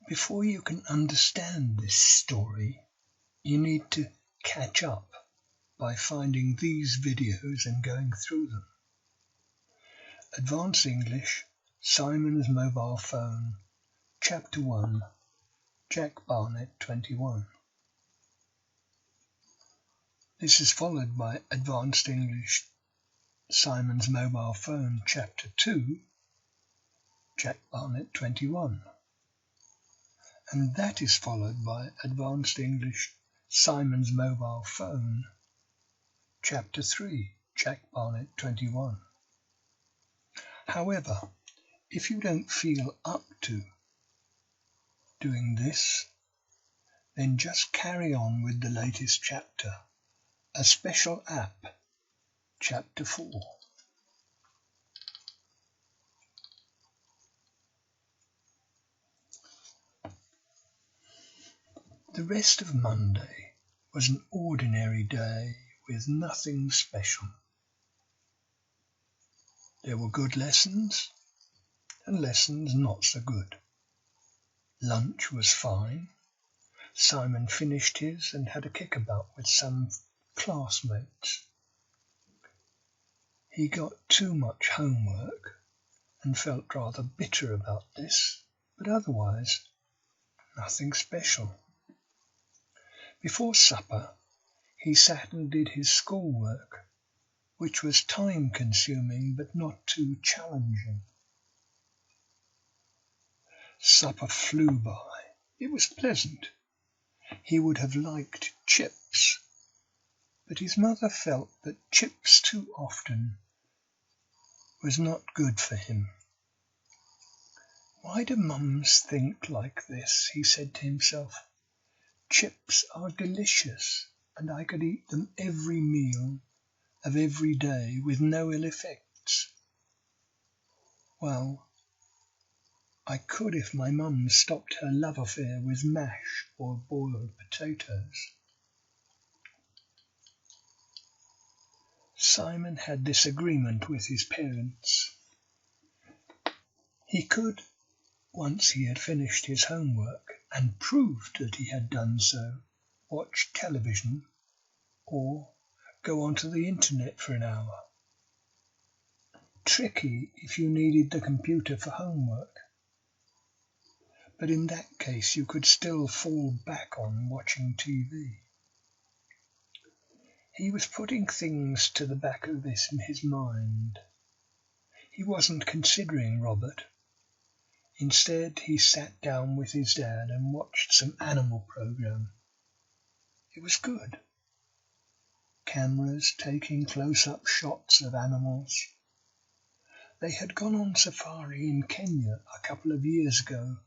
Before you can understand this story, you need to catch up by finding these videos and going through them. Advanced English, Simon's Mobile Phone, Chapter 1, Jack Barnett 21. This is followed by Advanced English, Simon's Mobile Phone, Chapter 2, Jack Barnett 21. And that is followed by Advanced English, Simon's Mobile Phone, Chapter 3, Jack Barnett 21. However, if you don't feel up to doing this, then just carry on with the latest chapter, a special app, Chapter 4. The rest of Monday was an ordinary day with nothing special. There were good lessons and lessons not so good. Lunch was fine. Simon finished his and had a kickabout with some classmates. He got too much homework and felt rather bitter about this, but otherwise nothing special. Before supper, he sat and did his schoolwork, which was time-consuming but not too challenging. Supper flew by. It was pleasant. He would have liked chips, but his mother felt that chips too often was not good for him. Why do mums think like this? He said to himself. Chips are delicious, and I could eat them every meal of every day with no ill effects. Well, I could if my mum stopped her love affair with mash or boiled potatoes. Simon had this agreement with his parents. He could, once he had finished his homework and proved that he had done so, watch television or go onto the internet for an hour. Tricky if you needed the computer for homework, but in that case you could still fall back on watching TV. He was putting things to the back of his mind. He wasn't considering Robert. Instead, he sat down with his dad and watched some animal program. It was good. Cameras taking close-up shots of animals. They had gone on safari in Kenya a couple of years ago,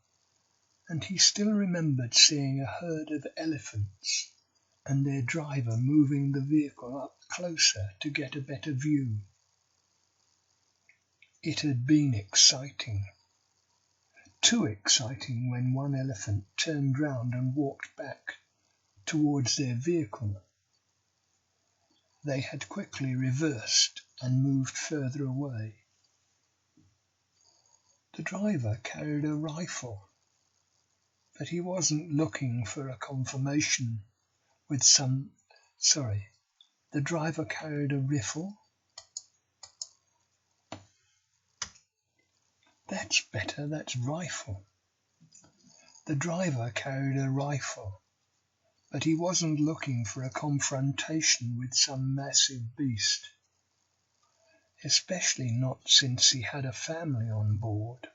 and he still remembered seeing a herd of elephants and their driver moving the vehicle up closer to get a better view. It had been exciting. Too exciting when one elephant turned round and walked back towards their vehicle. They had quickly reversed and moved further away. The driver carried a rifle, but he wasn't looking for a confirmation with some... the driver carried a rifle. That's better, that's rifle. The driver carried a rifle, but he wasn't looking for a confrontation with some massive beast, especially not since he had a family on board.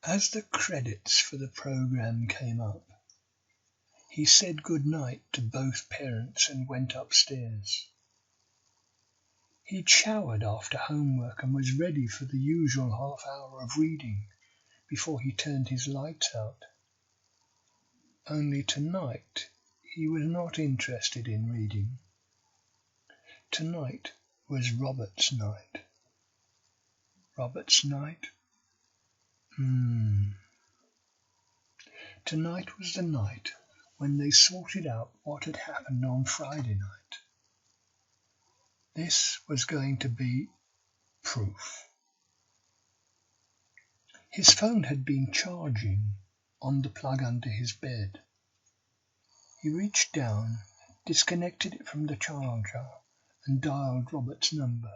As the credits for the program came up, he said good night to both parents and went upstairs. He'd showered after homework and was ready for the usual half hour of reading before he turned his lights out. Only tonight he was not interested in reading. Tonight was Robert's night. Robert's night? Tonight was the night when they sorted out what had happened on Friday night. This was going to be proof. His phone had been charging on the plug under his bed. He reached down, disconnected it from the charger, and dialed Robert's number.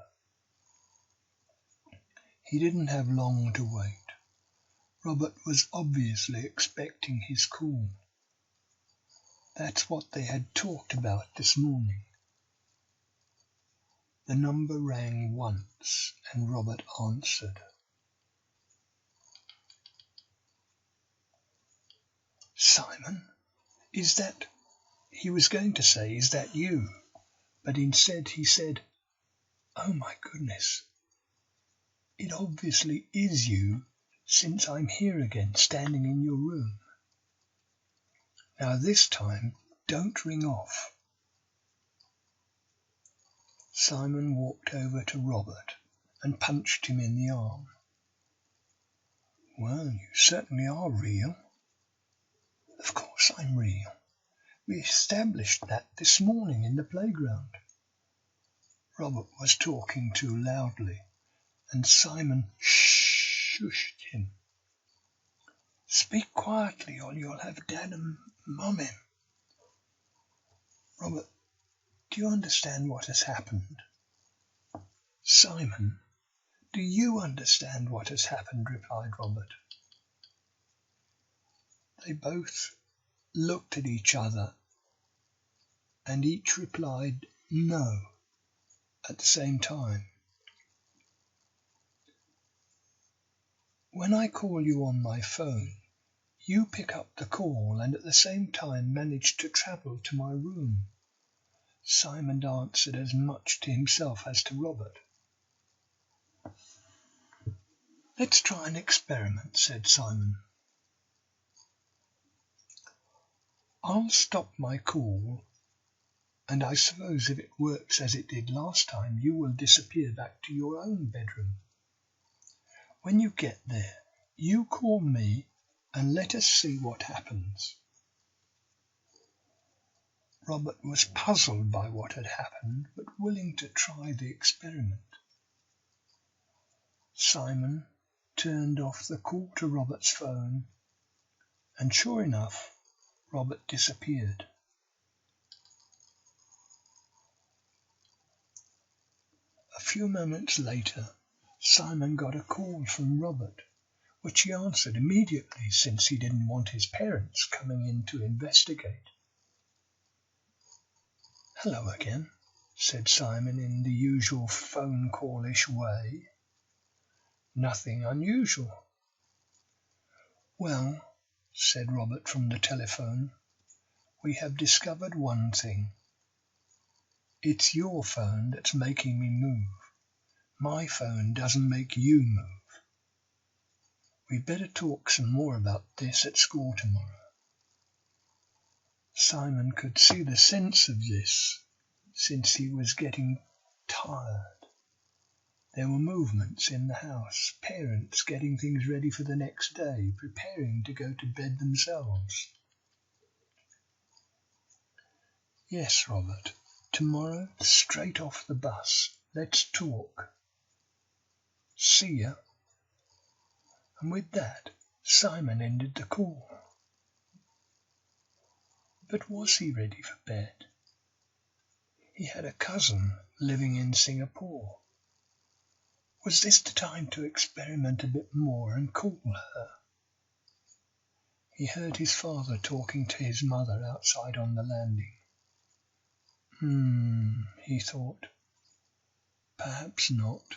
He didn't have long to wait. Robert was obviously expecting his call. That's what they had talked about this morning. The number rang once, and Robert answered. "Simon, is that—" he was going to say, "Is that you?" But instead he said, "Oh my goodness, it obviously is you, since I'm here again, standing in your room. Now this time, don't ring off." Simon walked over to Robert and punched him in the arm. "Well, you certainly are real." "Of course I'm real. We established that this morning in the playground." Robert was talking too loudly, and Simon shushed him. "Speak quietly or you'll have Dad and Mum in." "Robert, do you understand what has happened?" "Simon, do you understand what has happened?" replied Robert. They both looked at each other, and each replied no at the same time. "When I call you on my phone, you pick up the call and at the same time manage to travel to my room." Simon answered as much to himself as to Robert. "Let's try an experiment," said Simon. "I'll stop my call, and I suppose if it works as it did last time, you will disappear back to your own bedroom. When you get there, you call me and let us see what happens." Robert was puzzled by what had happened, but willing to try the experiment. Simon turned off the call to Robert's phone, and sure enough, Robert disappeared. A few moments later, Simon got a call from Robert, which he answered immediately since he didn't want his parents coming in to investigate. "Hello again," said Simon in the usual phone call-ish way. "Nothing unusual." "Well," said Robert from the telephone, "we have discovered one thing. It's your phone that's making me move. My phone doesn't make you move. We'd better talk some more about this at school tomorrow." Simon could see the sense of this, since he was getting tired. There were movements in the house, parents getting things ready for the next day, preparing to go to bed themselves. "Yes, Robert, tomorrow, straight off the bus. Let's talk. See ya." And with that, Simon ended the call. But was he ready for bed? He had a cousin living in Singapore. Was this the time to experiment a bit more and call her? He heard his father talking to his mother outside on the landing. He thought, perhaps not.